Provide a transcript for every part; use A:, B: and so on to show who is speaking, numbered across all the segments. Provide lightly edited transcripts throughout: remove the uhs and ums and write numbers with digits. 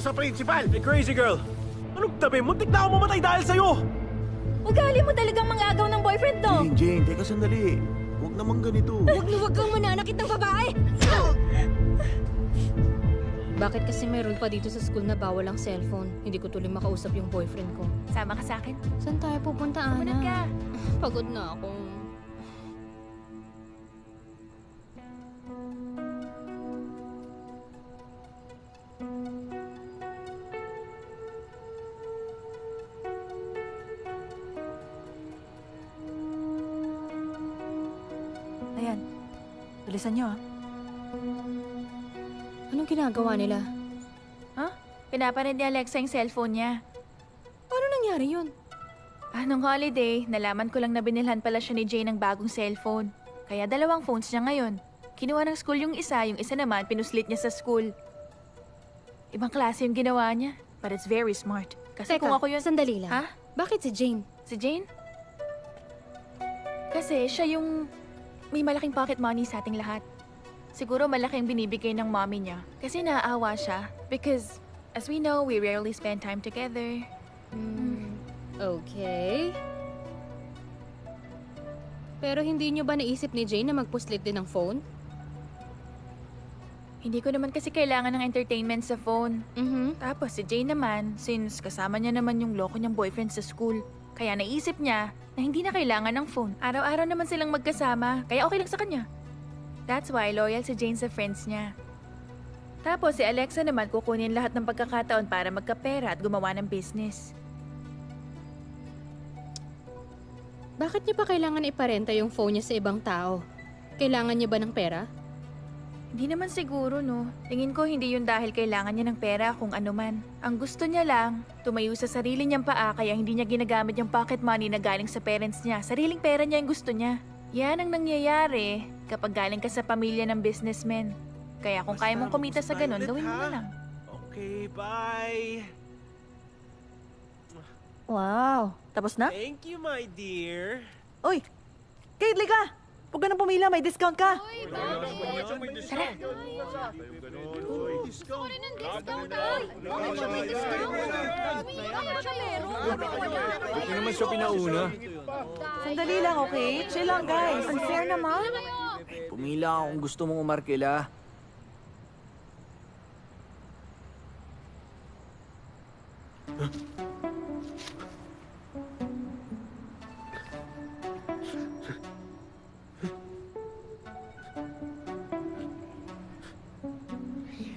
A: sa principal!
B: Hey, crazy girl! Anong tabi? Muntik na ako mamatay dahil sa'yo!
C: Ugali mo talagang mangagaw ng boyfriend to!
A: Jane, teka sandali. Huwag naman ganito.
C: Huwag na huwag kang mananakit ng babae!
D: Bakit kasi meron pa dito sa school na bawal ang cellphone? Hindi ko tuloy makausap yung boyfriend ko.
C: Sama ka sa akin.
D: Saan tayo pupunta, Ana?
C: Sumunod ka.
D: Pagod na ako.
C: Ayan. Bilisan niyo,
D: Anong ginagawa nila?
C: Ha? Pinaparid ni Alexa yung cellphone niya.
D: Paano nangyari yun?
C: Nung holiday, nalaman ko lang na binilhan pala siya ni Jay ng bagong cellphone. Kaya dalawang phones niya ngayon. Kinuha ng school yung isa naman pinuslit niya sa school. Ibang klase yung ginawa niya, but it's very smart. Kasi
D: Teka,
C: kung ako yun...
D: sandali lang.
C: Ha?
D: Bakit si Jane?
C: Si Jane? Kasi siya yung may malaking pocket money sa ating lahat. Siguro malaking binibigay ng mommy niya. Kasi naaawa siya. Because, as we know, we rarely spend time together.
D: Okay. Pero hindi nyo ba naisip ni Jane na magpuslit din ng phone?
C: Hindi ko naman kasi kailangan ng entertainment sa phone.
D: Tapos,
C: Tapos si Jane naman, since kasama niya naman yung loko niyang boyfriend sa school, kaya naisip niya na hindi na kailangan ng phone. Araw-araw naman silang magkasama, kaya okay lang sa kanya. That's why loyal si Jane sa friends niya. Tapos si Alexa naman kukunin lahat ng pagkakataon para magkapera at gumawa ng business.
D: bakit niya pa kailangan iparenta yung phone niya sa ibang tao? Kailangan niya ba ng pera?
C: Hindi naman siguro, no. Tingin ko hindi yun dahil kailangan niya ng pera kung ano man. Ang gusto niya lang, tumayo sa sarili niyang paa kaya hindi niya ginagamit yung pocket money na galing sa parents niya. Sariling pera niya yung gusto niya. Yan ang nangyayari kapag galing ka sa pamilya ng businessman. Kaya kung kaya mong kumita sa ganun, gawin mo na lang.
B: Okay, bye!
E: Wow, tapos na?
B: Thank you, my dear!
E: Uy, Kate, liga! Huwag ka nang pumila, may discount ka.
F: Hindi naman siya pinauna.
E: Sandali lang, okay? Chill lang, guys. Unfair naman.
F: Pumila ka kung gusto mong umarkila.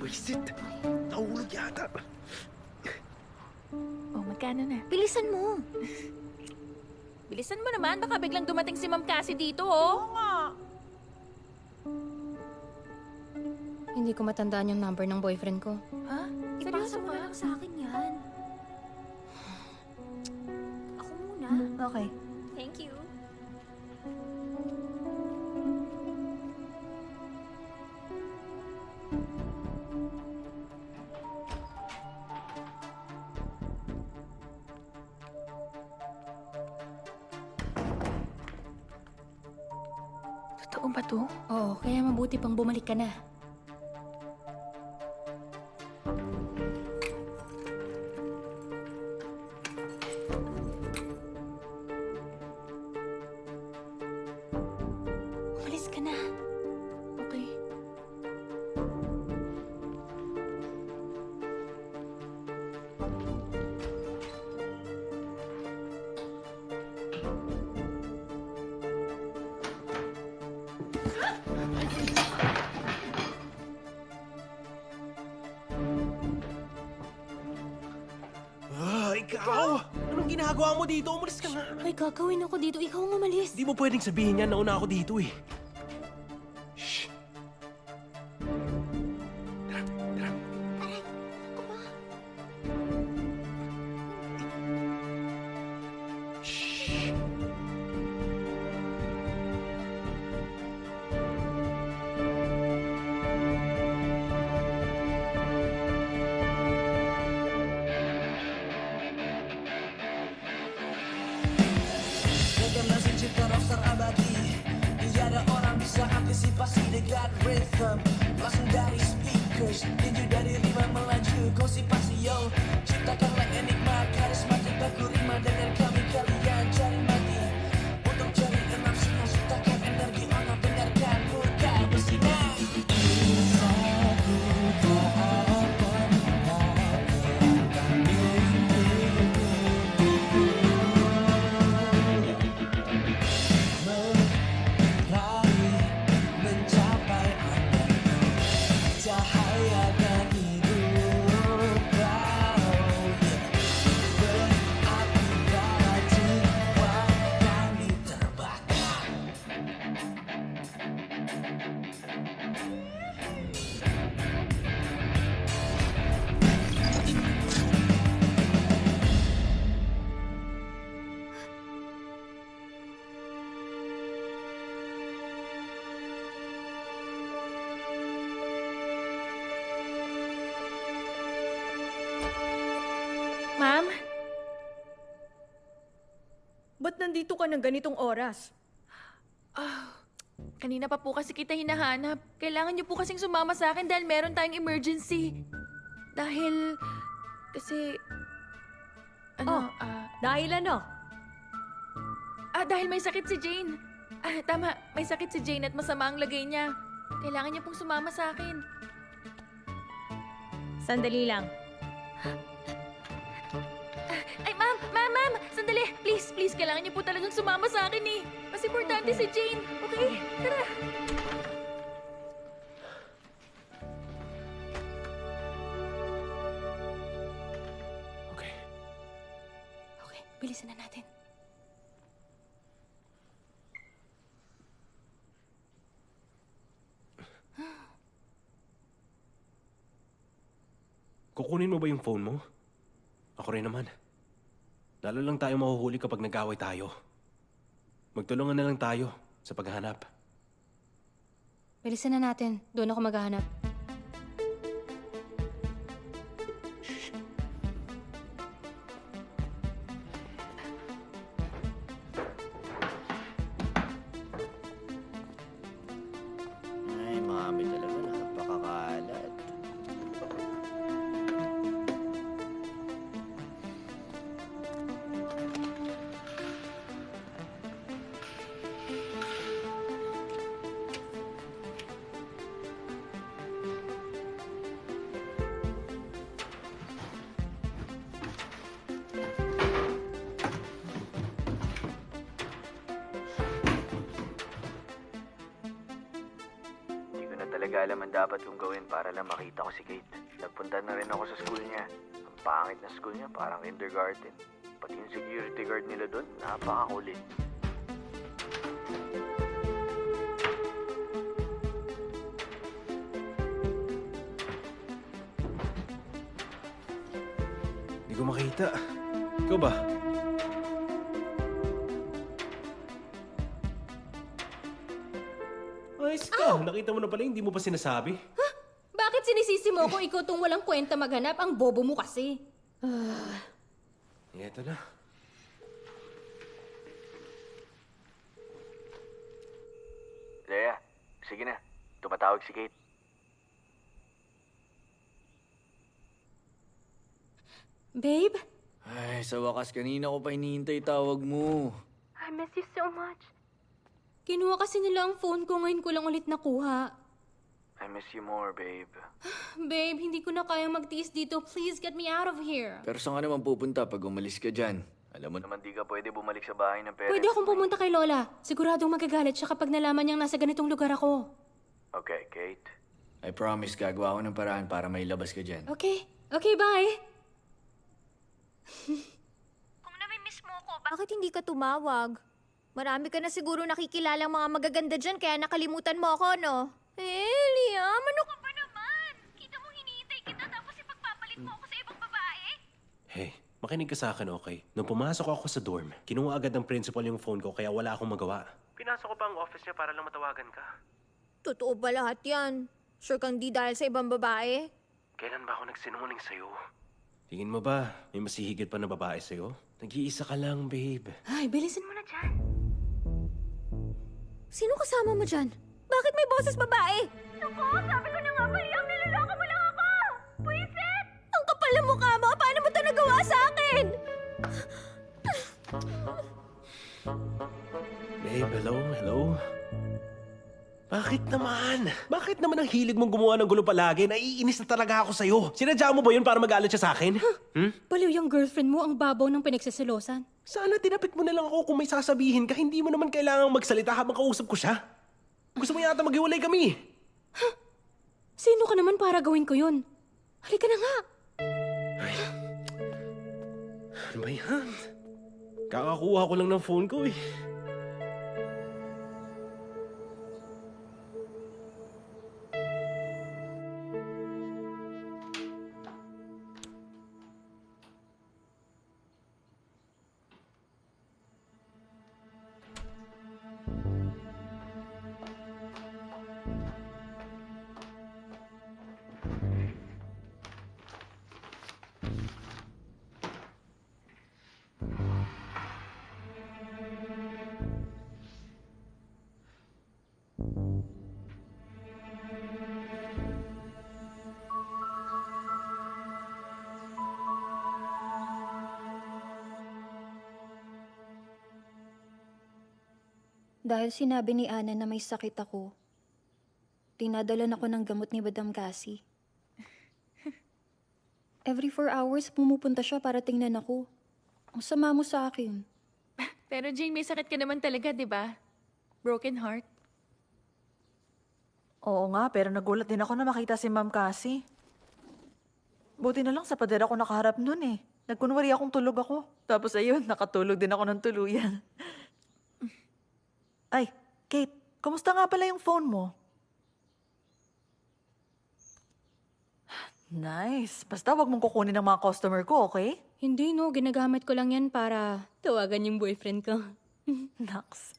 A: Wisit! Nahulog yata.
C: Oh, magkano na?
D: Bilisan mo!
C: Bilisan mo naman, baka biglang dumating si Ma'am Cassie dito, oh.
D: Hindi ko matandaan yung number ng boyfriend ko.
C: Ha?
D: Ipasa mo
C: ba?
D: lang sa akin yan. Ako muna.
E: Okay.
D: Thank you.
C: Totoo ba to?
D: Oo, kaya mabuti pang bumalik ka na. Umalis ka na.
C: Okay.
B: Ikaw! Anong ginagawa mo dito? Umalis ka nga!
D: May gagawin ako dito. Ikaw ang umalis.
B: Di mo pwedeng sabihin yan, nauna ako dito eh. Shh! Tara, tara. Shh!
G: Masih cinta rockstar abadi. Tiada orang bisa antisipasi dekat rhythm. Langsung dari speakers, tinju dari rima melaju. Konsipasi
C: Ma'am?
E: Ba't nandito ka ng ganitong oras?
C: Kanina pa po kasi kita hinahanap. Kailangan niyo po kasing sumama sa akin dahil meron tayong emergency. Kasi...
E: Dahil ano?
C: Dahil may sakit si Jane. Tama, may sakit si Jane at masama ang lagay niya. Kailangan niya pong sumama sa akin.
E: Sandali lang.
C: Ay, ma'am! Sandali! Please, kailangan niyo po talagang sumama sa akin eh. Mas importante si Jane. Okay, tara.
B: Okay.
D: Okay, bilisan na natin.
B: Kukunin mo ba yung phone mo? Ako rin naman. Lalo lang tayo mahuhuli kapag nag-away tayo. Magtulungan na lang tayo sa paghahanap.
D: Bilisan na natin. Doon ako maghahanap.
F: Ay, mami talaga. Napakakalat. Hindi ko na talaga alam ang dapat kong gawin para lang makita ko si Kate. Nagpunta na rin ako sa school niya. Ang pangit na school niya, parang kindergarten. Pati yung security guard nila doon, napakakulit.
B: Hindi ko makita. Ikaw ba? Ayos ka. Nakita mo na pala, hindi mo pa sinasabi.
D: Bakit sinisisi mo kung ikaw tong walang kwenta maghanap? Ang bobo mo kasi.
B: Eto na.
F: Leia, sige na. Tumatawag si Kate.
D: Babe?
F: Ay, sa wakas kanina ko pa hinihintay tawag mo.
D: I miss you so much. Kinuha kasi nila ang phone ko, ngayon ko lang ulit nakuha.
F: I miss you more, babe.
D: Babe, hindi ko na kayang magtiis dito. Please get me out of here.
F: Pero saan ka naman pupunta pag umalis ka dyan? Alam mo naman di ka pwede bumalik sa bahay ng parents
D: Pwede akong
F: mo eh.
D: pumunta kay Lola. Siguradong magagalit siya kapag nalaman niyang nasa ganitong lugar ako.
F: Okay, Kate. I promise, gagawa ko ng paraan para mailabas ka dyan.
D: Okay. Okay, bye.
H: Kung namimiss mo ko, bakit hindi ka tumawag? Marami ka na siguro nakikilalang mga magaganda dyan, kaya nakalimutan mo ako, no? Liam, ano ka ba naman? Kita mo hinihintay kita tapos ipagpapalit mo ako sa ibang babae?
B: Hey, makinig ka sa akin, okay? Nung pumasok ako sa dorm, kinuha agad ng principal yung phone ko kaya wala akong magawa. Pinasok ko pa ang office niya para lang matawagan ka.
H: Totoo ba lahat yan? Sure kang di dahil sa ibang babae?
B: Kailan ba ako nagsinungaling sa'yo? Tingin mo ba, may masihigit pa na babae sa'yo? Nag-iisa ka lang, babe.
D: Ay, bilisan mo na dyan.
H: Sino kasama mo dyan? Bakit may boses babae? Naku, sabi ko na nga ba, Liam, niloloko mo lang ako! Puisit! Ang kapal ng mukha mo! Paano mo ito nagawa sa akin?
B: Babe, hello? Bakit naman? Bakit naman ang hilig mong gumawa ng gulo palagi? Naiinis na talaga ako sa'yo. Sinadya mo ba yun para mag-alat siya sa akin?
D: Baliw yung girlfriend mo, ang babaw ng pinagsisilosan.
B: Sana tinapik mo na lang ako kung may sasabihin ka. Hindi mo naman kailangang magsalita habang kausap ko siya. Gusto mo yata maghiwalay kami.
D: Sino ka naman para gawin ko yun? Halika na nga.
B: Ano ba yan? Kakakuha ko lang ng phone ko eh.
I: Dahil sinabi ni Ana na may sakit ako, dinadalan ako ng gamot ni Madam Cassie. Every 4 hours, pumupunta siya para tingnan ako. Ang sama mo sa akin.
C: Pero Jane, may sakit ka naman talaga, di ba? Broken heart.
E: Oo nga, pero nagulat din ako na makita si Ma'am Cassie. Buti na lang sa pader ako nakaharap nun eh. Nagkunwari akong tulog ako. Tapos ayun, nakatulog din ako ng tuluyan. Ay, Kate, kumusta nga pala yung phone mo? Nice. Basta wag mong kukunin ng mga customer ko, okay?
D: Hindi no, ginagamit ko lang yan para tawagan yung boyfriend ko.
E: Naks.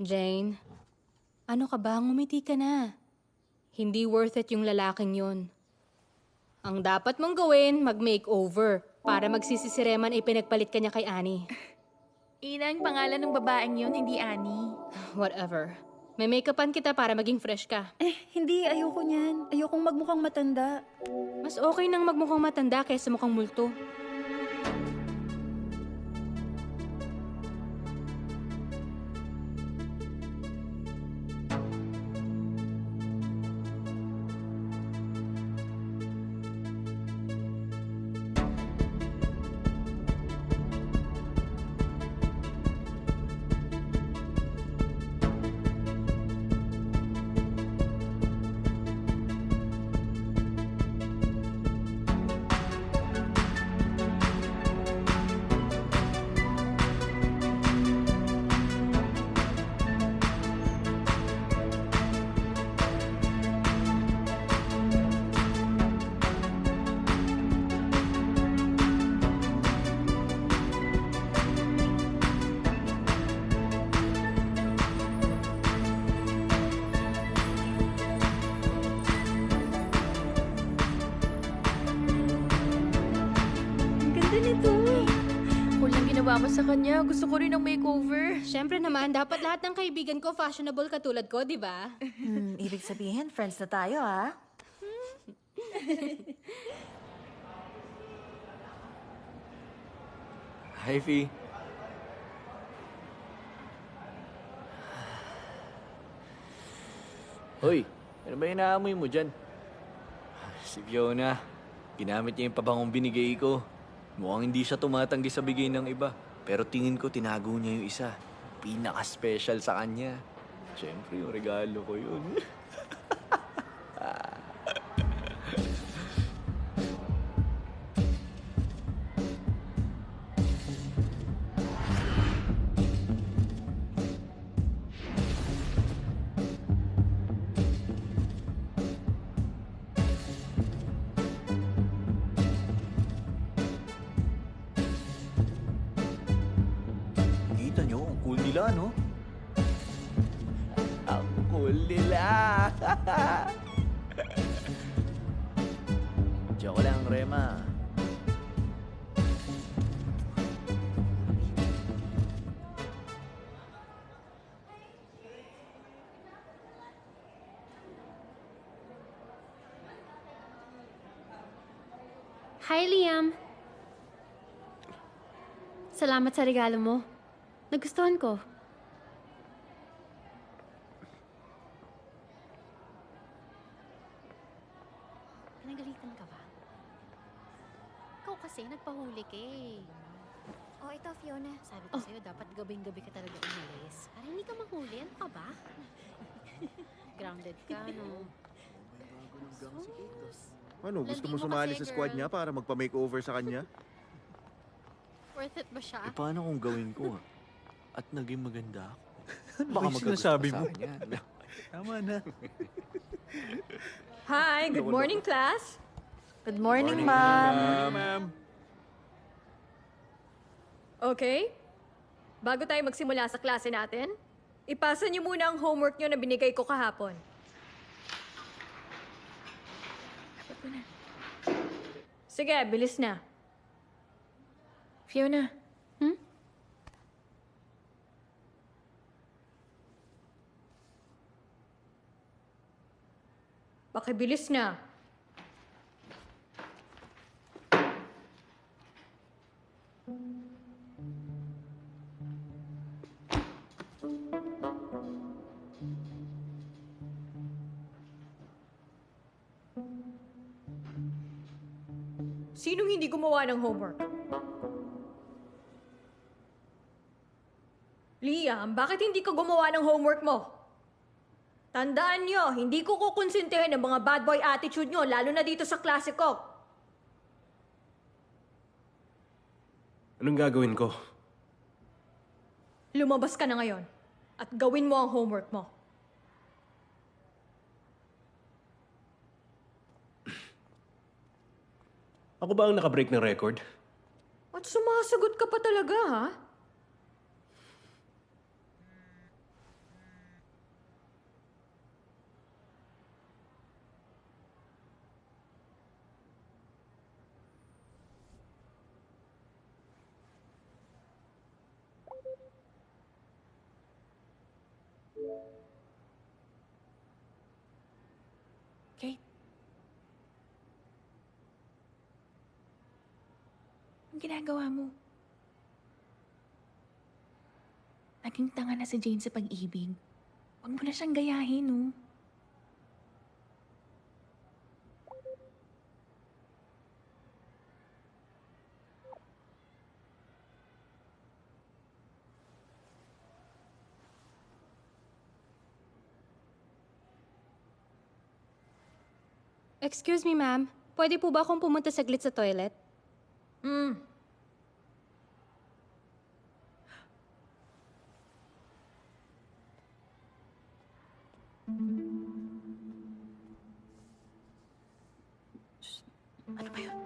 D: Jane, ano ka ba? Ngumiti ka na. Hindi worth it yung lalaking yun. Ang dapat mong gawin, mag-makeover para magsisisireman ay pinagpalit ka niya kay Annie.
C: Ina, ang pangalan ng babaeng yun, hindi Annie.
D: Whatever. May make-upan kita para maging fresh ka.
I: Hindi, ayoko niyan. Ayokong magmukhang matanda.
D: Mas okay nang magmukhang matanda kaysa mukhang multo.
C: Ginawa mo sa kanya. Gusto ko rin ng makeover.
D: Siyempre naman, dapat lahat ng kaibigan ko fashionable katulad ko, di ba?
E: Ibig sabihin, friends na tayo, ha?
F: Hi, Fee. Hoy, ano ba inaamoy mo dyan? Si Fiona, ginamit niya yung pabangong binigay ko. Mukhang hindi siya tumatanggi sa bigay ng iba. Pero tingin ko tinago niya yung isa. Pinaka-special sa kanya. Siyempre, yung regalo ko yun. Kita nyo, ang cool nila, no? Ang cool nila! Joke lang, Rema.
J: Hi, Liam. Salamat sa regalo mo. Nagustuhan ko. Nagalitan ka ba? Ikaw kasi, nagpahuli ka eh.
H: Oh, ito, Fiona.
J: Sabi ko sa'yo, dapat gabing-gabi ka talaga umalis. Para hindi ka mahuli. Ano ka ba? Grounded ka, no?
A: Ano, gusto mo
J: Landi mo
A: sumali
J: kasi,
A: sa squad
J: girl.
A: niya para magpa-makeover sa kanya?
J: Worth it ba siya?
F: Eh, paano kung gawin ko, ha? At naging maganda ako? Baka
A: ba yung
F: magkagusto
A: sinasabi
F: sa
A: mo?
F: akin yan.
A: Tama na.
K: Hi, good morning, class.
E: Good morning, ma'am.
A: Ma'am.
K: Okay? Bago tayo magsimula sa klase natin, ipasa niyo muna ang homework niyo na binigay ko kahapon. Sige, bilis na.
C: Fiona,
K: Pakibilis na. Sinong hindi gumawa ng homework? Liam, bakit hindi ka gumawa ng homework mo? Tandaan nyo, hindi ko kukonsintihin ang mga bad boy attitude nyo, lalo na dito sa klase ko.
B: Anong gagawin ko?
K: Lumabas ka na ngayon at gawin mo ang homework mo.
B: Ako ba ang nakabreak ng record?
K: At sumasagot ka pa talaga, ha?
C: Kate? Ang ginagawa mo? Naging tanga na si Jane sa pag-ibig. Huwag mo na siyang gayahin, no?
D: Excuse me, ma'am. Pwede po ba akong pumunta saglit sa toilet?
C: Ano ba yun?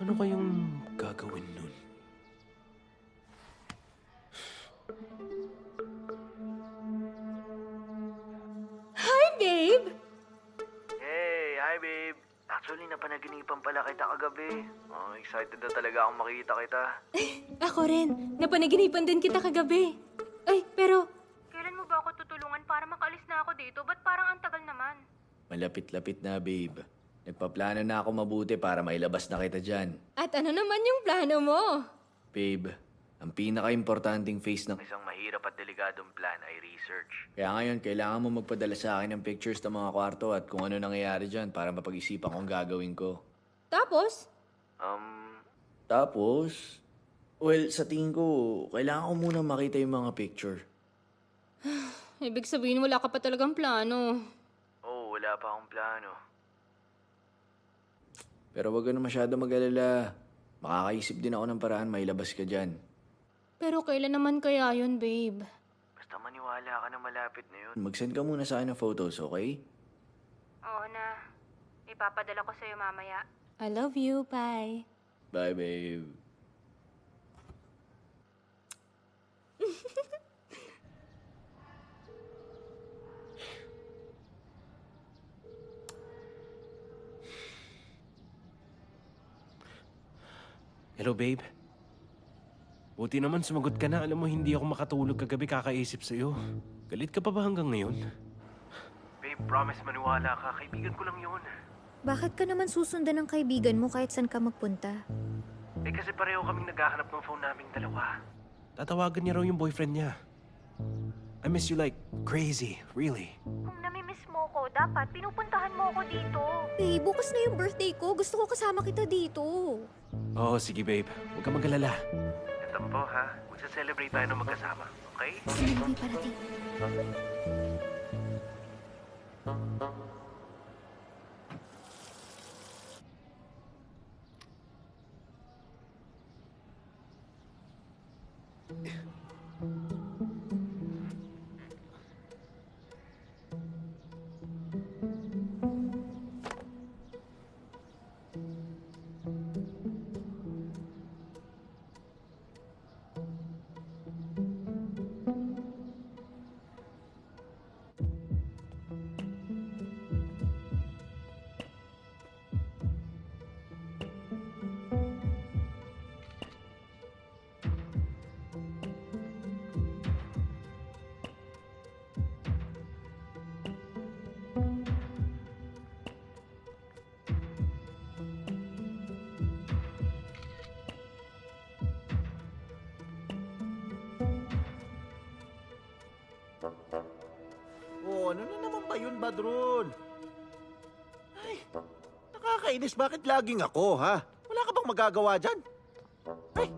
B: Ano kayong gagawin nun?
D: Hi, babe!
F: Hey, hi babe. Actually, napanaginipan pala kita kagabi. Oh, excited na talaga akong makita kita.
D: Ako rin. Napanaginipan din kita kagabi. Ay, pero...
C: Kailan mo ba ako tutulungan para makaalis na ako dito? Ba't parang ang tagal naman?
L: Malapit-lapit na, babe. Nagpaplano na ako mabuti para mailabas na kita dyan.
D: At ano naman yung plano mo?
L: Babe, ang pinaka-importanting phase ng...
F: Isang mahirap at delikadong plan ay research.
L: Kaya ngayon, kailangan mo magpadala sa akin ng pictures ng mga kwarto at kung ano nangyayari dyan para mapag-isipan kung gagawin ko.
D: Tapos?
L: Tapos? Well, sa tingin ko, kailangan ko muna makita yung mga picture.
D: Ibig sabihin wala ka pa talagang plano.
F: Oo, wala pa akong plano.
L: Pero wag ka na masyado mag-alala. Makakaisip din ako ng paraan mailabas ka dyan.
D: Pero kailan naman kaya yun, babe?
F: Basta maniwala ka na malapit na yun.
L: Mag-send ka muna sa akin ng photos, okay?
C: Oo na. Ipapadala ko sa'yo mamaya.
D: I love you. Bye.
L: Bye, babe.
B: Hello, babe. Buti naman sumagot ka na. Alam mo, hindi ako makatulog kagabi kakaisip sa'yo. Galit ka pa ba hanggang ngayon? Babe, promise maniwala ka. Kaibigan ko lang yun.
H: Bakit ka naman susundan ng kaibigan mo kahit saan ka magpunta?
B: Eh kasi pareho kaming naghahanap ng phone naming dalawa. Tatawagan niya raw yung boyfriend niya. I miss you like crazy, really.
C: Kung namimiss mo ko, dapat pinupuntahan mo ako dito.
H: Eh, bukas na yung birthday ko. Gusto ko kasama kita dito.
B: Oo, sige babe. Huwag ka mag-alala. Tampo ha. Magsa-celebrate tayo ng magkasama, okay?
H: Sige, may parating.
A: Badrul. Ay, nakakainis. Bakit laging ako, ha? Wala ka bang magagawa dyan? Ay!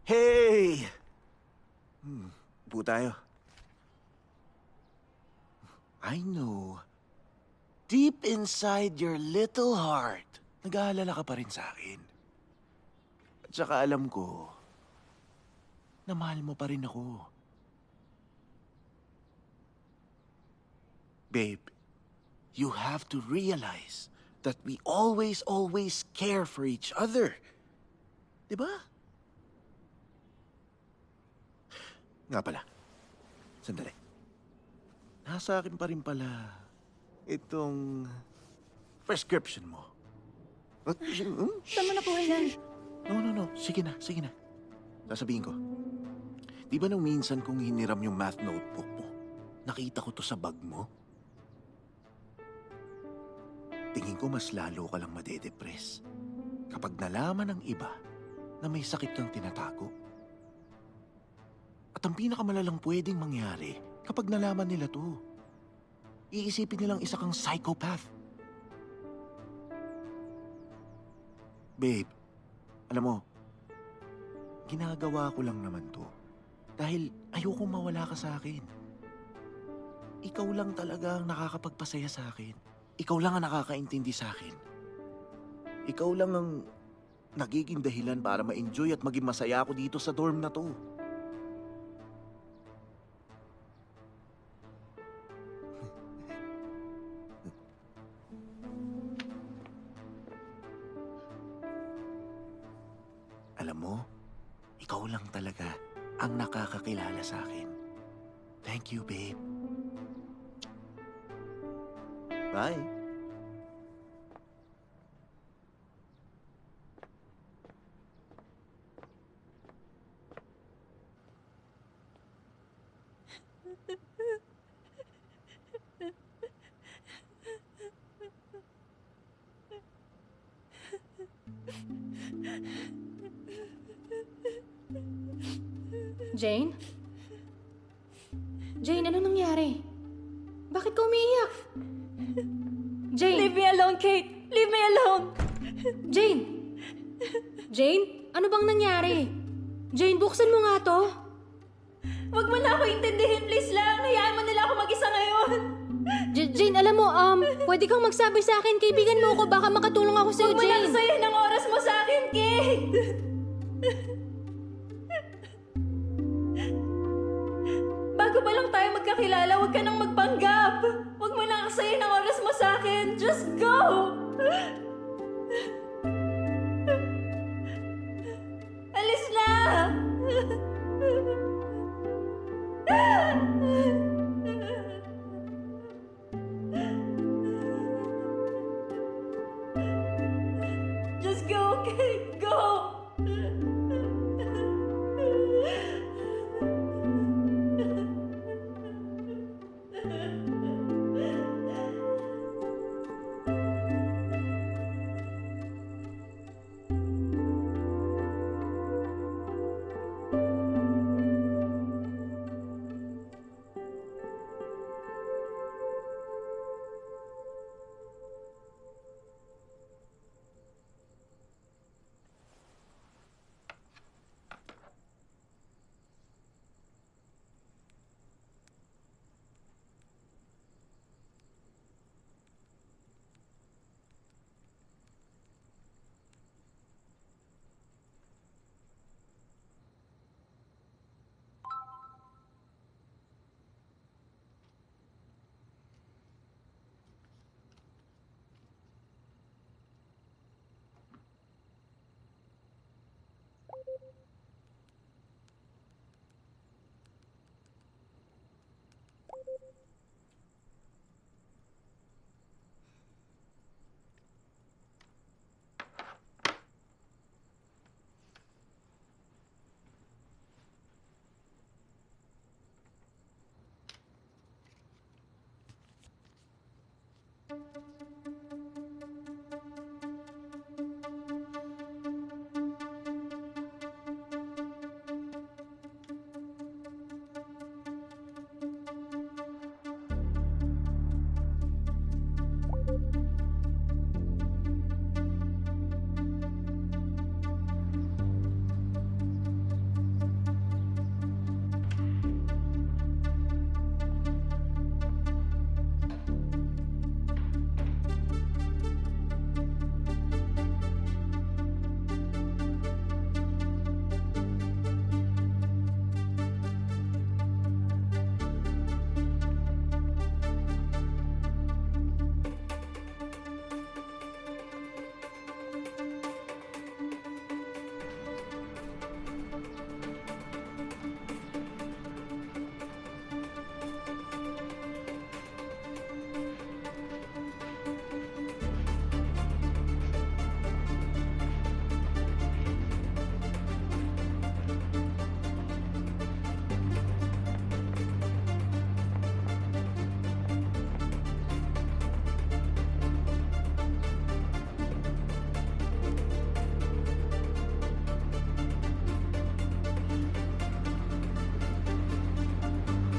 A: Hey! Upo tayo. I know. Deep inside your little heart, nag-aalala ka pa rin sa akin. At saka alam ko, na mahal mo pa rin ako. Babe, you have to realize that we always care for each other. Diba? Nga pala, sandali. Nasa akin pa rin pala itong prescription mo.
I: Saan mo nakuha yan?
A: No. Sige na. Sasabihin ko. Di ba nung minsan kong hiniram yung math notebook mo, nakita ko to sa bag mo? Tingin ko mas lalo ka lang madedepress kapag nalaman ng iba na may sakit kang tinatago. At ang pinakamalalang pwedeng mangyari kapag nalaman nila to, iisipin nilang isa kang psychopath. Babe, alam mo, ginagawa ko lang naman to dahil ayokong mawala ka sa akin. Ikaw lang talaga ang nakakapagpasaya sa akin. Ikaw lang ang nakakaintindi sa akin. Ikaw lang ang nagiging dahilan para ma-enjoy at maging masaya ako dito sa dorm na to. Alam mo, ikaw lang talaga ang nakakakilala sa akin. Thank you, babe. Bye.
D: Jane? Jane, ano nangyari? Bakit ka umiiyak? Jane!
K: Leave me alone, Kate! Leave me alone!
D: Jane! Jane? Ano bang nangyari? Jane, buksan mo nga to.
K: Huwag mo na ako intindihin, please lang. Hayaan mo nila ako mag-isa ngayon.
D: Jane, alam mo, pwede kang magsabi sa akin, kaibigan mo ako, baka makatulong ako sa'yo,
K: Huwag mo
D: Jane.
K: lang sayin ang oras mo sa akin, Kate! Bago pa lang tayo magkakilala, huwag ka nang magpanggap. Huwag mo lang aksayin ang oras mo sa akin. Just go! Alis na! Just go, Kate! Go!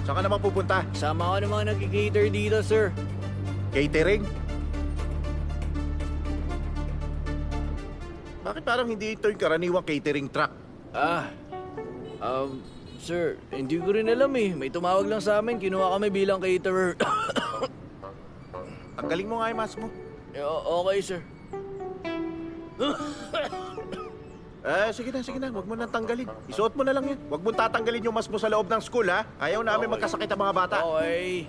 A: Saan ka naman pupunta?
L: Sama ko ng mga nag-cater dito, sir.
A: Catering? Bakit parang hindi ito yung karaniwang catering truck?
L: Sir, hindi ko rin alam eh. May tumawag lang sa amin, kinuha kami bilang caterer.
A: Ang galing mo nga yung mask mo.
L: Okay, sir.
A: Sige na. Huwag mo nang tanggalin. Isuot mo na lang yan. Huwag mo tatanggalin yung mask mo sa loob ng school, ha? Ayaw namin magkasakit ang mga bata.
L: Okay.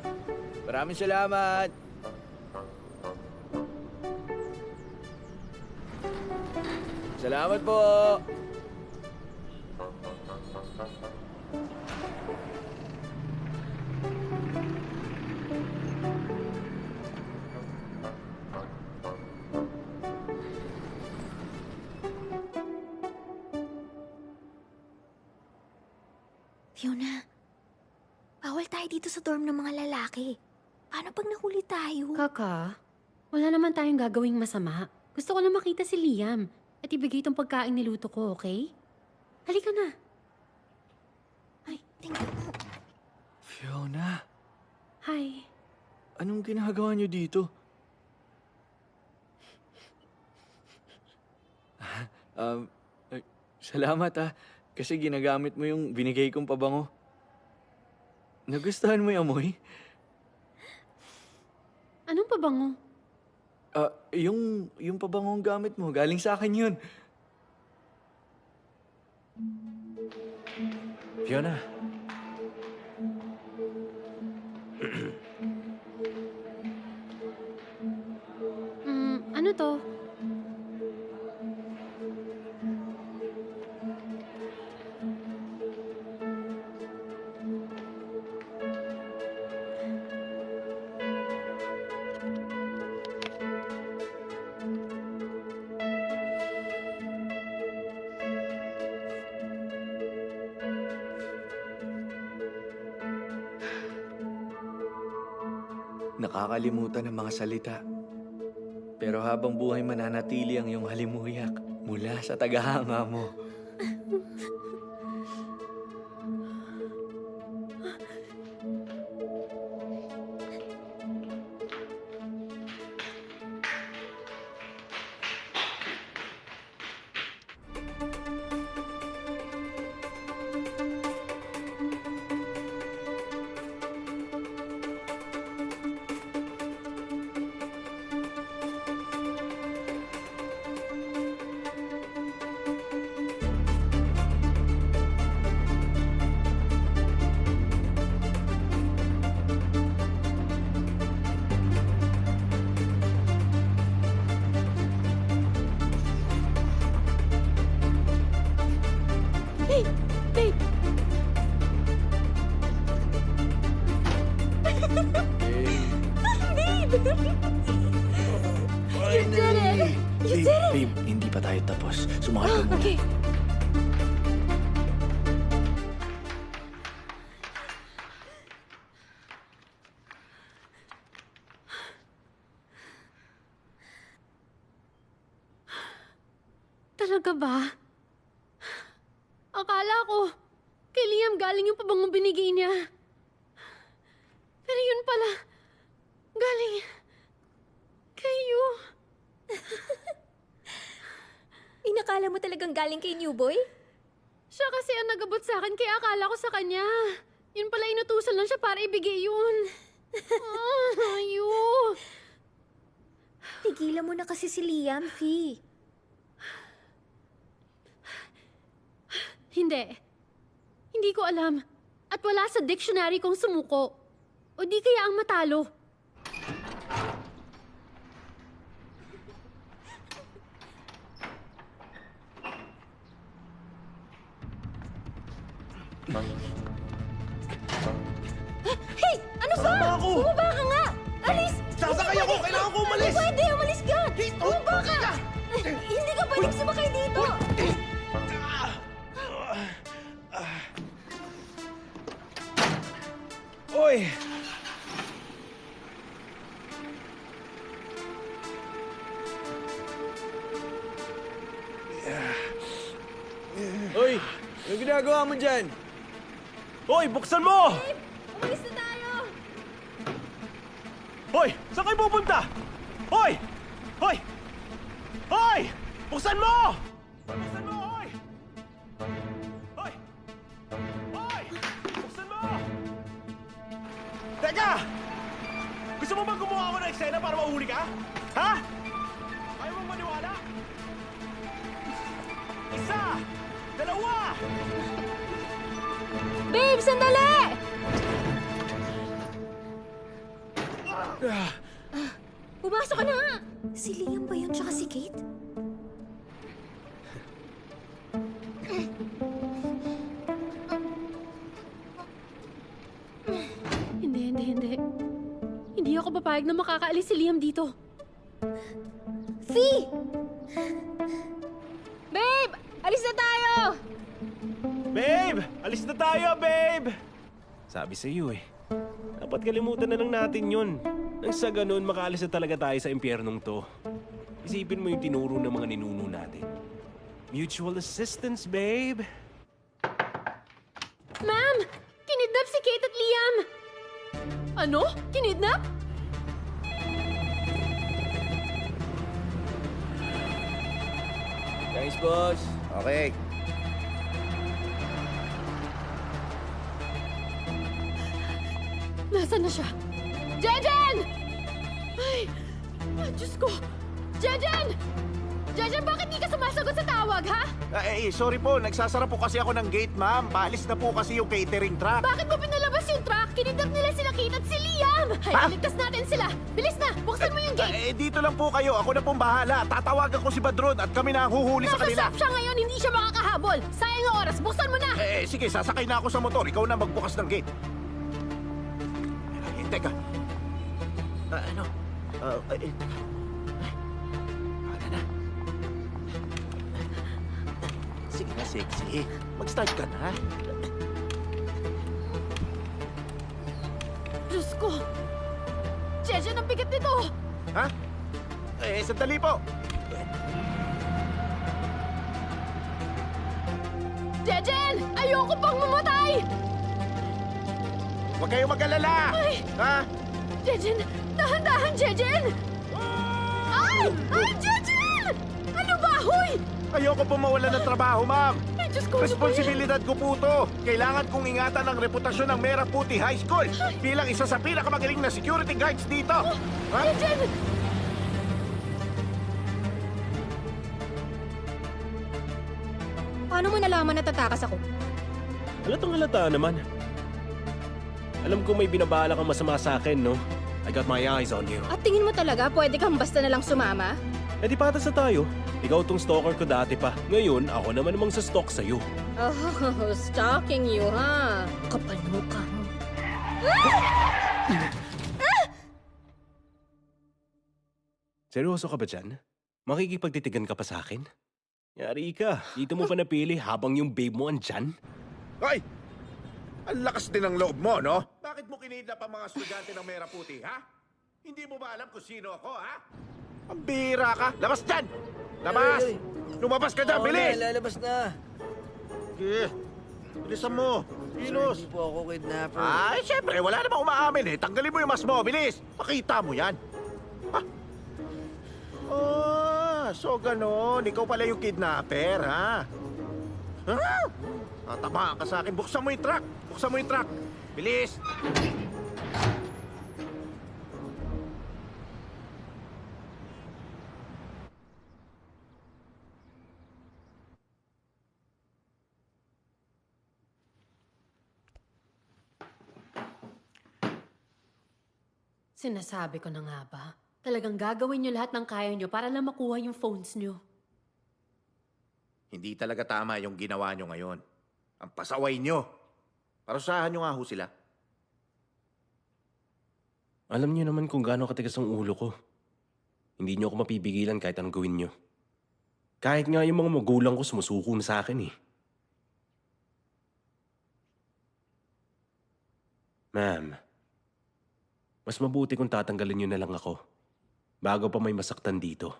L: Maraming salamat. Salamat po.
H: Fiona, bawal tayo dito sa dorm ng mga lalaki. Paano pag nahuli tayo?
J: Kaka, wala naman tayong gagawing masama. Gusto ko lang makita si Liam at ibigay itong pagkain niluto ko, okay? Halika na.
H: Ay, tingnan mo.
L: Fiona,
J: Hi.
L: anong ginagawa niyo dito? Salamat kasi ginagamit mo yung binigay kong pabango. Nagustuhan mo yung amoy?
J: Anong pabango?
L: Yung pabangong gamit mo, galing sa akin yun.
B: Fiona.
J: Ano to?
L: Nakakalimutan ng mga salita. Pero habang buhay mananatili ang iyong halimuyak mula sa tagahanga mo. Babe, hindi pa tayo tapos. Sumakay ka muna.
J: Okay. Talaga ba? Akala ko, kay Liam galing yung pabangong binigay niya. Pero yun pala, galing kay you.
H: Inakala mo talagang galing kay New Boy?
J: Siya kasi ang nagabot sa akin, kaya akala ko sa kanya. Yun pala, inutusan lang siya para ibigay yun. You.
H: Tigilan mo na kasi si Liam, Fee.
J: Hindi. Hindi ko alam. At wala sa dictionary kong sumuko. O di kaya ang matalo.
H: Hey! Ano ba?
A: Sama ako!
H: Bumaba ka nga! Alis!
A: Sasakay ako! Kailangan ko umalis!
H: Hindi pwede! Umalis ka! Bumaba ka! Hindi ka pwedeng sumakay dito!
B: Oy!
L: Hoy! Ano ginagawa mo dyan?
B: Hoy, buksan mo!
H: Umalis na tayo!
B: Hoy! Saan kayo pupunta? Hoy! Hoy! Hoy! Buksan mo! Buksan mo, hoy! Hoy! Hoy! Buksan mo! Teka! Gusto mo bang gumawa ako ng eksena para mahuli ka? Ha? Ayaw mong maniwala? Isa! Dalawa!
H: Babe, sandali! Pumasok ka na nga! Si Liam ba yun tsaka si Kate?
J: Hindi. Hindi ako papayag na makakaalis si Liam dito.
H: Fee!
J: Babe! Alis na tayo!
B: Babe! Alis na tayo, babe! Sabi sa iyo eh. Dapat kalimutan na lang natin yun. Nang sa ganun, makaalis na talaga tayo sa impyernong to. Isipin mo yung tinuro ng mga ninuno natin. Mutual assistance, babe.
J: Ma'am! Kinidnap si Kate at Liam! Ano? Kinidnap?
L: Thanks, boss.
A: Okay.
J: Nasaan na siya? Jejen! Ay, Diyos ko! Jejen! Jejen, bakit di ka sumasagot sa tawag, ha?
A: Sorry po. Nagsasara po kasi ako ng gate, ma'am. Paalis na po kasi yung catering truck.
J: Bakit mo pinalabas yung truck? Kinidnap nila sila Kate at si Liam! Hayaan, ligtas natin sila! Bilis na! Buksan mo yung gate!
A: Dito lang po kayo. Ako na pong bahala. Tatawagan ko si Badron at kami na ang huhuli sa
J: Nasa
A: kanila.
J: shop siya ngayon, hindi siya makakahabol! Sayang ang oras, buksan mo na!
A: Sige, sasakay na ako sa motor. Ikaw na magbukas ng gate. Teka. Ano? Teka. Paano na? Sige na, sexy. Mag-start ka na.
J: Diyos ko! Jejen, ang bigat nito!
A: Ha? Sandali po.
J: Jejen! Ayoko pang mamatay!
A: Huwag kayong mag-alala.
J: Ay!
A: Ha?
J: Jejen! Dahan-dahan, Jejen! Ay! Ay, Jejen! Ano ba, huy?
A: Ayoko po mawala ng trabaho, ma'am.
J: Ay, Diyos ko, ano ba yan?
A: Responsibilidad ko po to. Kailangan kong ingatan ang reputasyon ng Meraputi High School bilang isa sa pinakamagaling na security guards dito. Ha?
J: Jejen!
D: Paano mo nalaman na tatakas ako?
B: Halatang halata naman. Alam ko may binabala kang masama sa akin, no? I got my eyes on you.
D: At tingin mo talaga pwede kang basta na lang sumama?
B: Eh di patas na tayo. Ikaw tong stalker ko dati pa. Ngayon, ako naman namang sa stalk sa'yo.
D: Oh, stalking you, ha? Kapal na mukha mo.
B: Seryoso ka ba dyan? Makikipagtitigan ka pa sa akin? Yari ka. Dito mo pa napili habang yung babe mo andyan?
A: Hoy! Ang lakas din ng loob mo, no? Bakit mo kinidnap ang mga estudyante ng Meraputi, ha? Hindi mo ba alam kung sino ako, ha? Ang bihira ka. Labas dyan! Labas!
L: Ay, ay.
A: Lumabas ka dyan,
L: Oo
A: bilis!
L: na, lalabas na.
A: Sige. Bilisan mo.
L: Sir,
A: Kilos.
L: hindi po ako kidnapper.
A: Ay, syempre, wala namang umaamin eh. Tanggalin mo yung mas mo, bilis. Makita mo yan. Ha? Oh, so ganon. Ikaw pala yung kidnapper, ha? Ha? Tatamaan ka sa akin. Buksan mo yung truck. Buksan mo yung truck. Bilis.
J: Sinasabi ko na nga ba? Talagang gagawin nyo lahat ng kaya nyo para lang makuha yung phones nyo.
A: Hindi talaga tama yung ginawa nyo ngayon. Ang pasaway nyo. Parusahan nyo nga ho sila.
B: Alam niyo naman kung gaano katigas ang ulo ko. Hindi niyo ako mapipigilan kahit anong gawin niyo. Kahit nga yung mga magulang ko sumusuko na sa akin eh. Ma'am, mas mabuti kung tatanggalin niyo na lang ako bago pa may masaktan dito.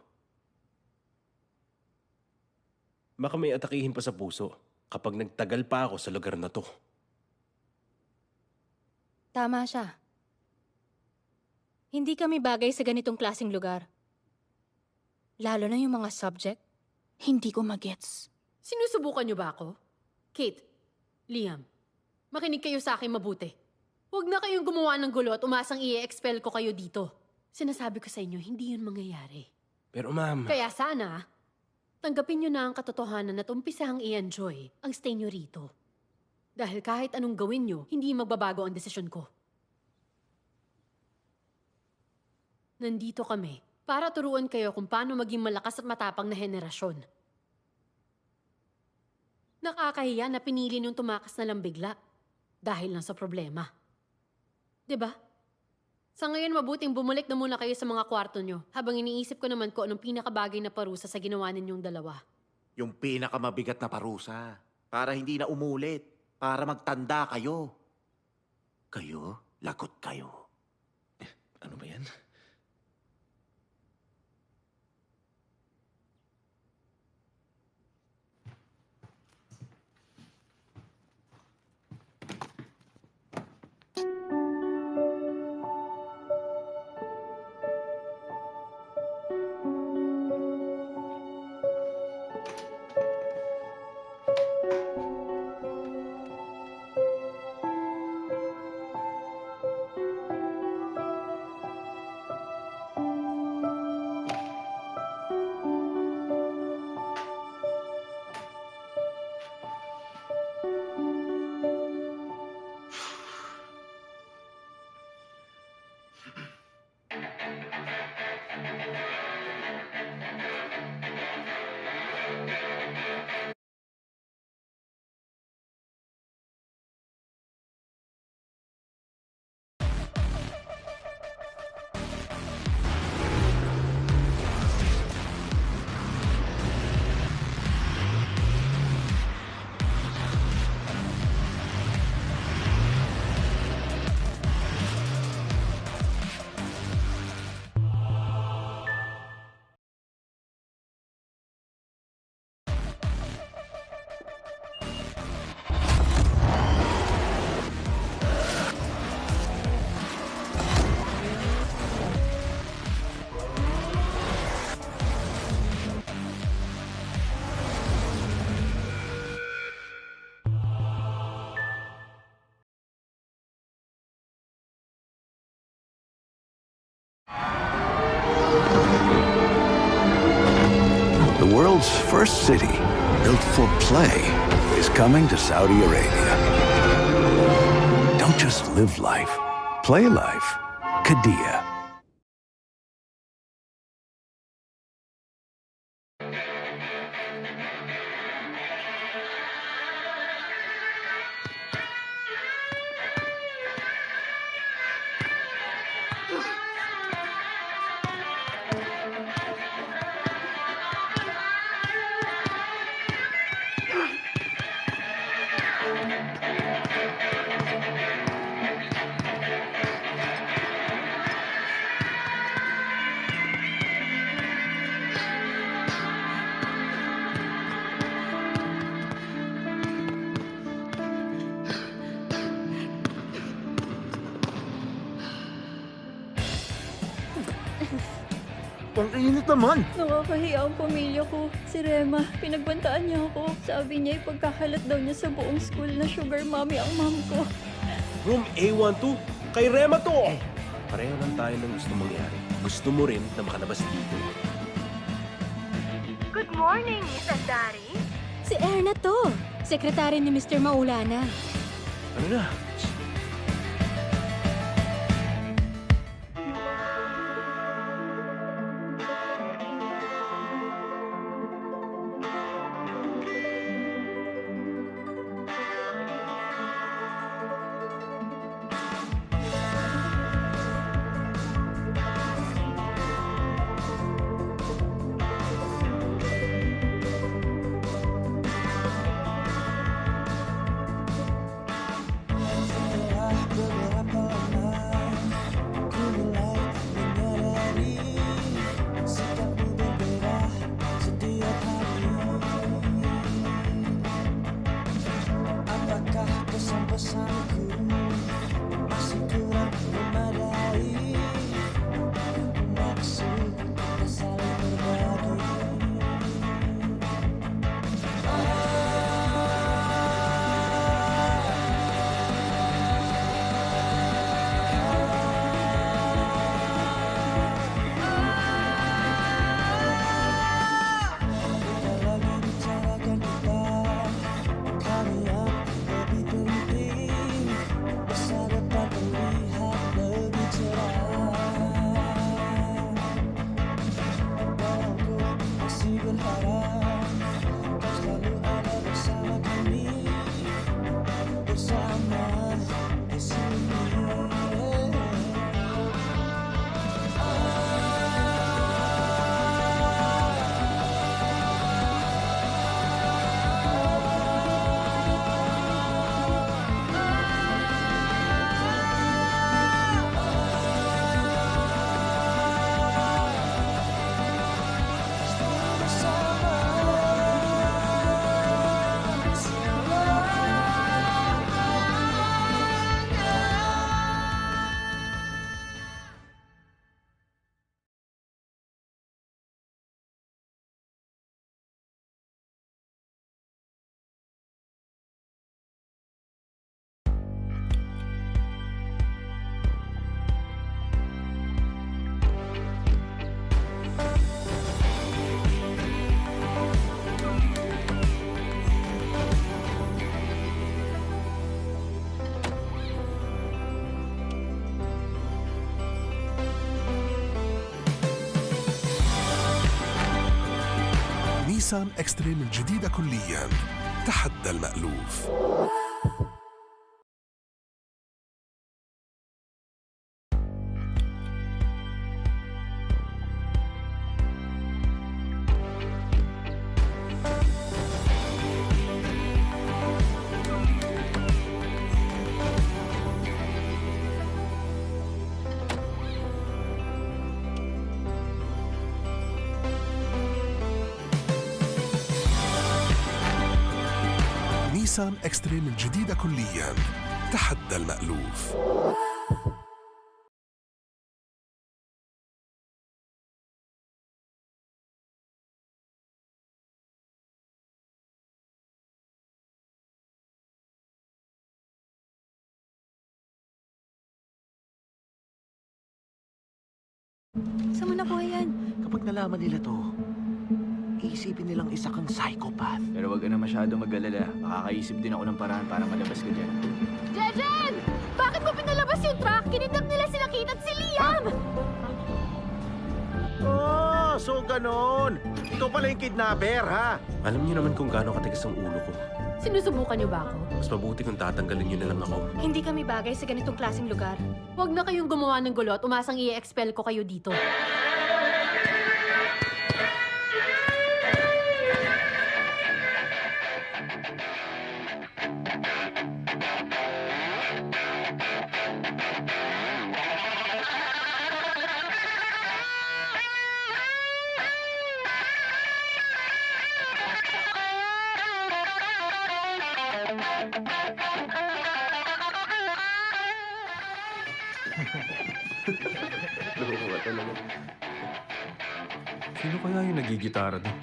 B: Baka may atakihin pa sa puso kapag nagtagal pa ako sa lugar na to.
D: Tama siya. Hindi kami bagay sa ganitong klaseng lugar. Lalo na yung mga subject. Hindi ko magets.
J: Sinusubukan nyo ba ako? Kate, Liam, makinig kayo sa akin mabuti. Huwag na kayong gumawa ng gulo at umasang i-expel ko kayo dito. Sinasabi ko sa inyo, hindi yun mangyayari.
B: Pero ma'am...
J: Kaya sana, tanggapin nyo na ang katotohanan at umpisahang i-enjoy ang stay nyo rito. Dahil kahit anong gawin nyo, hindi magbabago ang desisyon ko. Nandito kami para turuan kayo kung paano maging malakas at matapang na henerasyon. Nakakahiya na pinili niyong tumakas na lang bigla dahil lang sa problema. 'Di ba? Sa ngayon, mabuting bumalik na muna kayo sa mga kwarto nyo habang iniisip ko naman kung anong pinakabagay na parusa sa ginawa ninyong dalawa.
A: Yung pinakamabigat na parusa. Para hindi na umulit. Para magtanda kayo. Kayo? Lagot kayo.
B: Ano ba yan?
M: The world's first city, built for play, is coming to Saudi Arabia. Don't just live life, play life. Qiddiya.
A: Ang init naman!
I: Nakakahiya ang pamilya ko. Si Rema, pinagbantaan niya ako. Sabi niya ipagkakalat daw niya sa buong school na sugar mommy ang mom ko.
B: Room A12, kay Rema to! Pareho lang tayo ng gusto mangyari. Gusto mo rin na makalabas dito.
N: Good morning, Miss Andari.
D: Si Erna to. Sekretary ni Mr. Maulana.
B: Ano na?
O: نيسان اكستريم الجديدة كليا، تحدى المألوف. نيسان اكستريم الجديدة كليا، تحدى المألوف.
I: Saan mo nakuha yan?
A: Kapag nalaman nila to, iisipin nilang isa kang psychopath.
F: Pero wag ka na masyado mag-alala. Makakaisip din ako ng paraan para malabas ka dyan.
H: Jejen! Bakit mo pinalabas yung truck? Kinidnap nila sila Kate at si Liam!
A: Oh, so ganon. Ikaw pala yung kidnapper, ha?
B: Alam niyo naman kung gaano katigas ang ulo ko.
J: Sinusubukan niyo ba ako?
B: Mas mabuti kung tatanggalin niyo na lang ako.
D: Hindi kami bagay sa ganitong klaseng lugar.
J: Huwag na kayong gumawa ng gulo at umasang i-expel ko kayo dito.
B: Loko ka talaga.
P: Sino kaya yung nagigitara doon?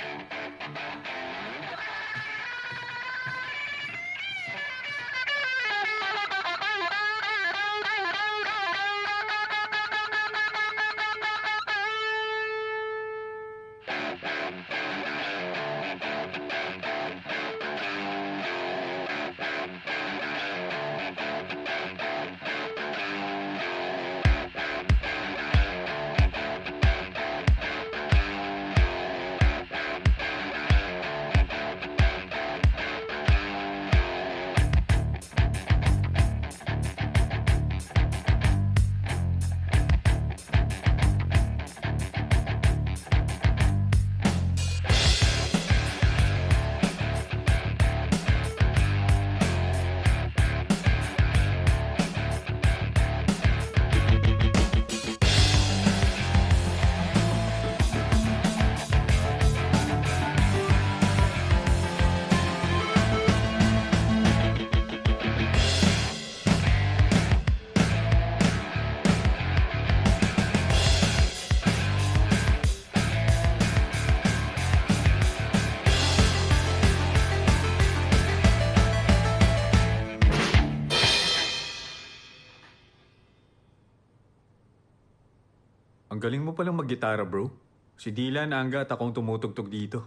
P: Ang galing mo palang maggitara, bro. Si Dylan, Anga at akong tumutugtog dito.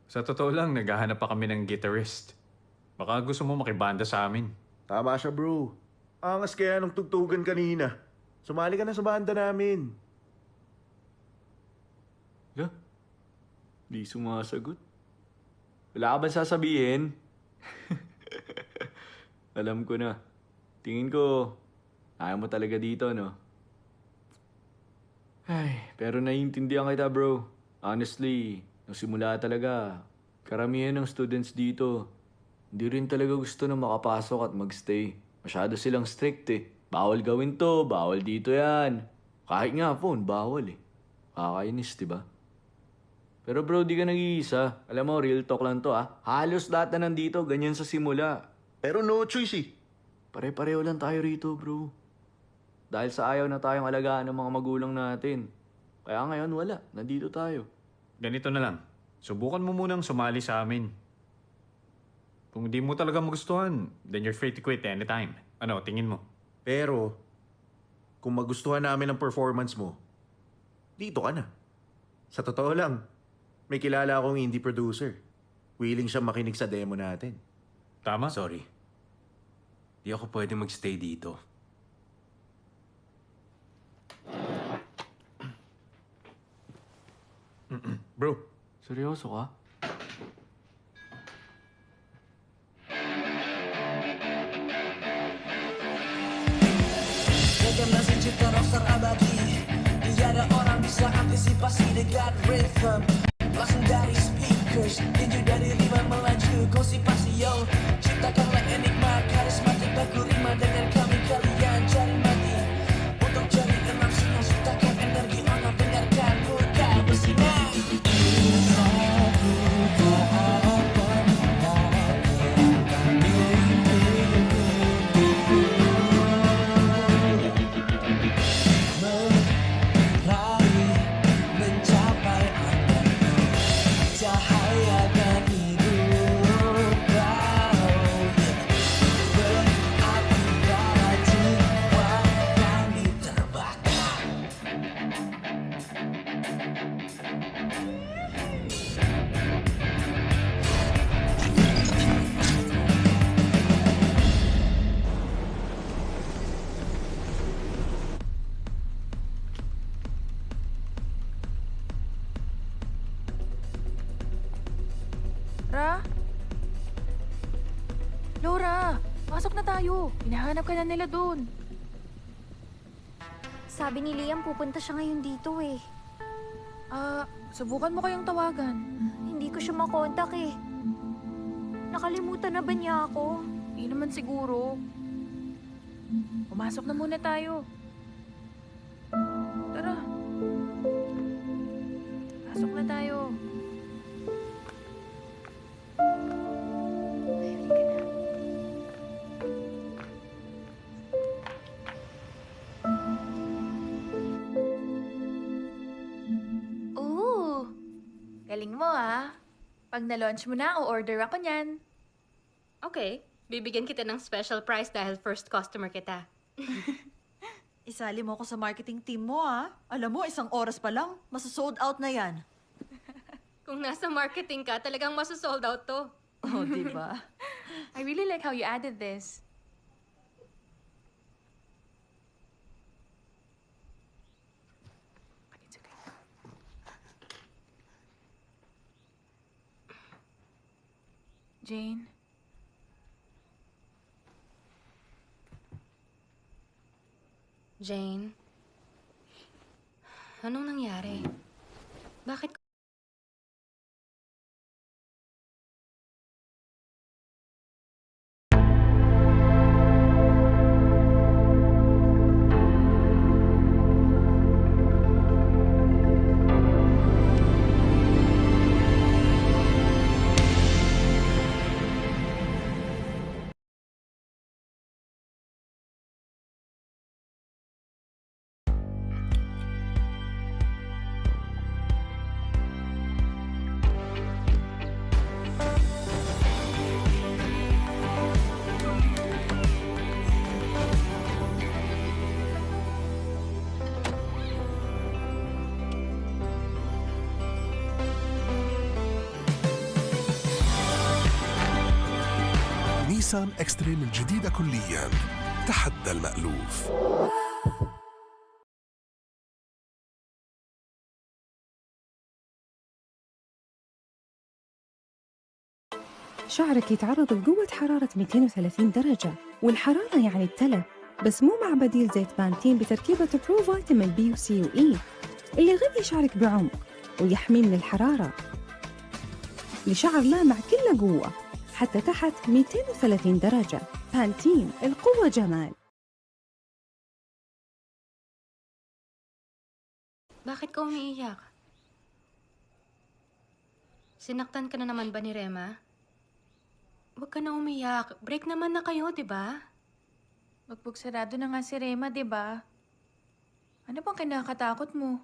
P: Sa totoo lang, naghahanap pa kami ng guitarist. Baka gusto mo makibanda sa amin.
A: Tama siya, bro. Angas kaya nung tugtugan kanina. Sumali ka na sa banda namin.
L: Di sumasagot. Wala ka ba sasabihin? Alam ko na. Tingin ko, ayaw mo talaga dito, no? Ay, pero naiintindihan kita, bro. Honestly, nung simula talaga, karamihan ng students dito, hindi rin talaga gusto na makapasok at magstay. Masyado silang strict eh. Bawal gawin to, bawal dito yan. Kahit nga phone, bawal eh. Kakainis, diba? Pero bro, di ka nag-iisa. Alam mo, real talk lang to ah. Halos lahat na nandito, ganyan sa simula.
A: Pero no choice eh.
L: Pare-pareho lang tayo rito, bro. Dahil sa ayaw na tayong alagaan ng mga magulang natin. Kaya ngayon wala, nandito tayo.
P: Ganito na lang. Subukan mo munang sumali sa amin. Kung di mo talaga magustuhan, then you're free to quit anytime. Ano, tingin mo?
A: Pero, kung magustuhan namin ang performance mo, dito ka na. Sa totoo lang, may kilala akong indie producer. Willing siyang makinig sa demo natin.
P: Tama?
B: Sorry. Di ako pwede magstay dito.
P: Bro,
L: seryoso ka?
G: Bagaimana cipta rockstar abadi. Tiada orang bisa antisipasi dengan rhythm. Langsung dari speakers, tinju dari rima melaju konsipasi yo. Ciptakanlah enigma, karismatik baku rima dengan kami kalian cari mati. Untuk cari enam sinyal, ciptakan energi onak dengarkan muka bersinar.
C: Ra? Laura, pasok na tayo. Hinahanap ka na nila doon.
H: Sabi ni Liam pupunta siya ngayon dito eh.
C: Subukan mo kayong tawagan.
H: Hindi ko siya makontak eh. Nakalimutan na ba niya ako?
C: Hindi naman siguro. Pumasok na muna tayo. Tara. Pasok na tayo. Galing mo ah. Pag na-launch mo na, o-order ako niyan.
D: Okay, bibigyan kita ng special price dahil first customer kita.
E: Isali mo ako sa marketing team mo, ah. Alam mo, 1 oras pa lang, masasold out na yan.
D: Kung nasa marketing ka, talagang masasold out to.
E: Oh, di ba?
C: I really like how you added this. Jane?
D: Jane? Anong nangyari? Bakit
O: نيسان اكستريم الجديدة كليا تحدى المألوف.
Q: شعرك يتعرض لقوة حرارة 230 درجة، والحرارة يعني التلف، بس مو مع بديل زيت بانتين بتركيبة برو فيتامين بي وسي وإي اللي يغذي شعرك بعمق ويحميه من الحرارة لشعر لامع كله قوة حتى تحت 230 درجة. بانتين، القوة جمال.
D: Bakit ka umiiyak? Sinaktan ka na naman ba ni Rema? Huwag ka na umiyak. Break naman na kayo, di ba?
C: Magpugsarado na nga si Rema, di ba? Ano bang kinakatakot mo?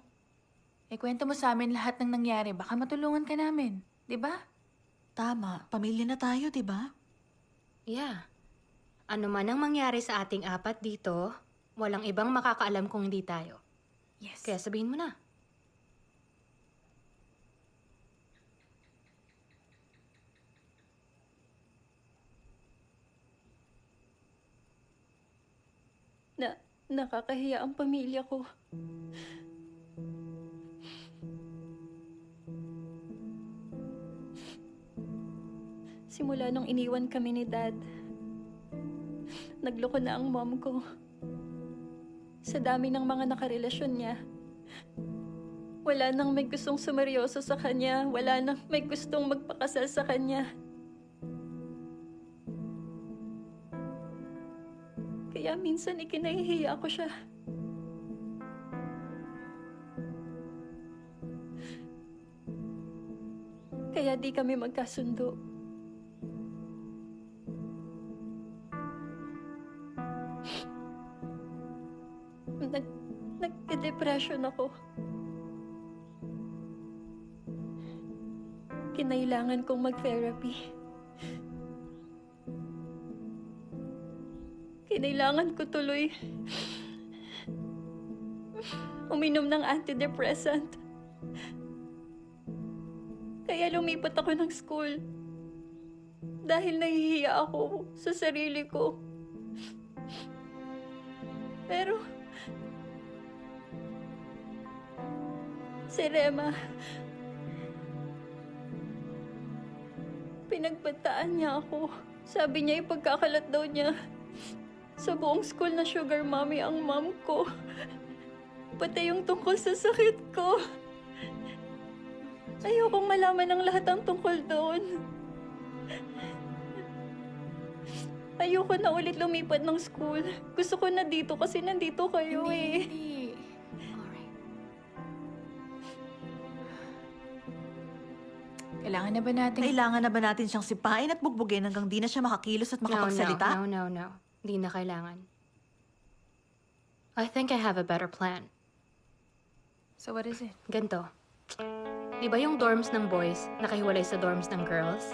C: Kwento mo sa amin lahat ng nangyari. Baka matulungan ka namin, di ba?
E: Tama. Pamilya na tayo, di ba?
D: Yeah. Ano man ang mangyari sa ating apat dito, walang ibang makakaalam kung hindi tayo.
C: Yes.
D: Kaya sabihin mo na.
I: Nakakahiya ang pamilya ko. Simula nung iniwan kami ni Dad, nagloko na ang mom ko. Sa dami ng mga nakarelasyon niya, wala nang may gustong sumeryoso sa kanya, wala nang may gustong magpakasal sa kanya. Kaya minsan ikinahihiya ko siya. Kaya di kami magkasundo. Nagka-depression ako. Kinailangan kong mag-therapy. Kinailangan ko tuloy uminom ng antidepressant. Kaya lumipat ako ng school dahil nahihiya ako sa sarili ko. Pero si Rema, pinagbantaan niya ako. Sabi niya ipagkakalat daw niya sa buong school na sugar mommy ang mom ko. Pati yung tungkol sa sakit ko. Ayokong malaman ang lahat ang tungkol doon. Ayoko na ulit lumipat ng school. Gusto ko na dito kasi nandito kayo
C: Hindi. Kailangan na ba natin
E: siyang sipain at bugbugin hanggang di na siya makakilos at makapagsalita?
D: No. Hindi na kailangan. I think I have a better plan.
C: So what is it?
D: Ganto. Di ba yung dorms ng boys nakahiwalay sa dorms ng girls?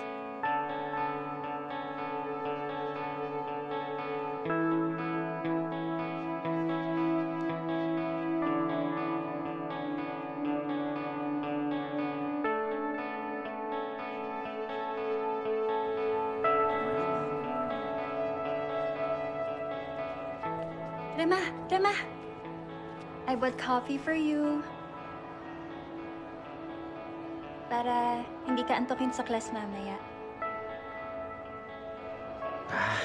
I: Rema! I bought coffee for you. Para hindi ka antukin sa class mamaya.
A: Ah,